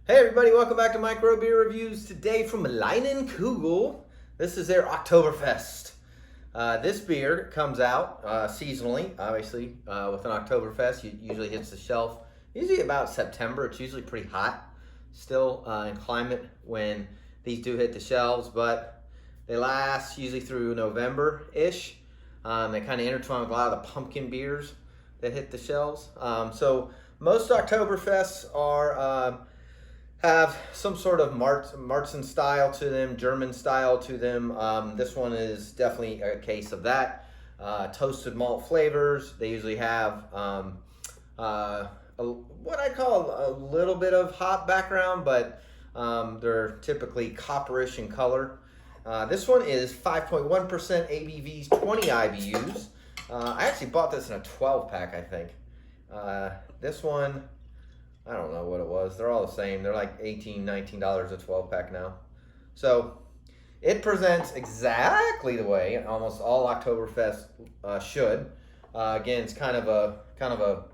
Hey everybody, welcome back to Micro Beer Reviews. Today from Leinenkugel. This is their Oktoberfest. This beer comes out seasonally, obviously, with an Oktoberfest. It usually hits the shelf, usually about September. It's usually pretty hot still in climate when these do hit the shelves, but they last usually through November-ish. They kind of intertwine with a lot of the pumpkin beers that hit the shelves. So most Oktoberfests are have some sort of Märzen-style to them, German style to them. This one is definitely a case of that. Toasted malt flavors. They usually have what I call a little bit of hop background, but they're typically copperish in color. This one is 5.1% ABVs, 20 IBUs. I actually bought this in a 12-pack, I think. This one, I don't know what it was. They're all the same. They're like $18, $19 a 12-pack now. So it presents exactly the way almost all Oktoberfest should. Again, it's kind of a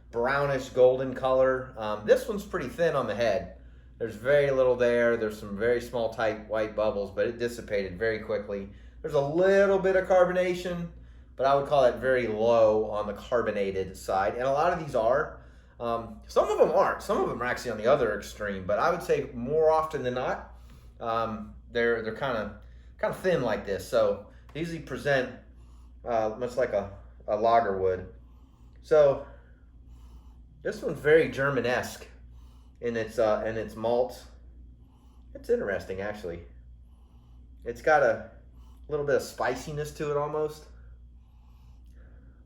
brownish golden color. This one's pretty thin on the head. There's very little there. There's some very small tight white bubbles, but it dissipated very quickly. There's a little bit of carbonation, but I would call that very low on the carbonated side. And a lot of these are. Some of them aren't. Some of them are actually on the other extreme, but I would say more often than not, they're kind of thin like this. So they usually present much like a lager would. So this one's very German-esque in its malts. It's interesting, actually. It's got a little bit of spiciness to it almost,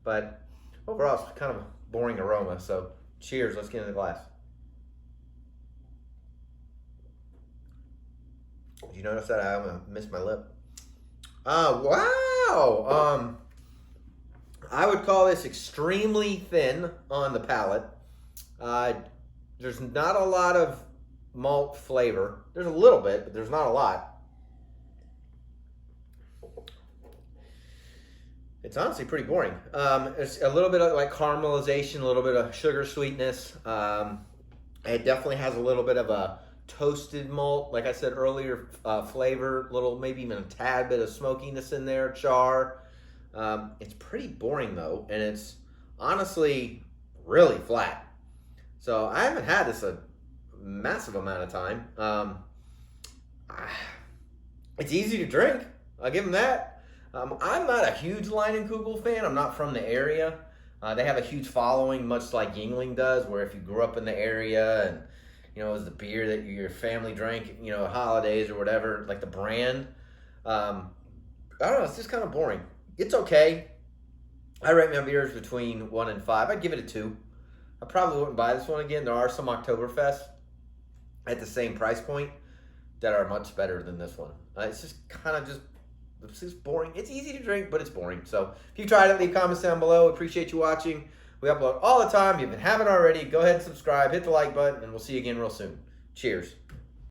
but overall it's kind of a boring aroma. So cheers, let's get in the glass. Did you notice that I missed my lip? Wow! I would call this extremely thin on the palate. There's not a lot of malt flavor. There's a little bit, but there's not a lot. It's honestly pretty boring. It's a little bit of like caramelization, a little bit of sugar sweetness. It definitely has a little bit of a toasted malt, like I said earlier, flavor, little maybe even a tad bit of smokiness in there, char. It's pretty boring though, and it's honestly really flat. So I haven't had this a massive amount of time. It's easy to drink. I'll give them that. I'm not a huge Leinenkugel fan. I'm not from the area. They have a huge following, much like Yuengling does, where if you grew up in the area and, it was the beer that your family drank, at holidays or whatever, like the brand. I don't know, it's just kind of boring. It's okay. I rate my beers between 1 and 5. I'd give it a 2. I probably wouldn't buy this one again. There are some Oktoberfest at the same price point that are much better than this one. It's just kind of it's just boring. It's easy to drink, but it's boring. So if you've tried it, leave comments down below. Appreciate you watching. We upload all the time. If you haven't already, go ahead and subscribe, hit the like button, and we'll see you again real soon. Cheers.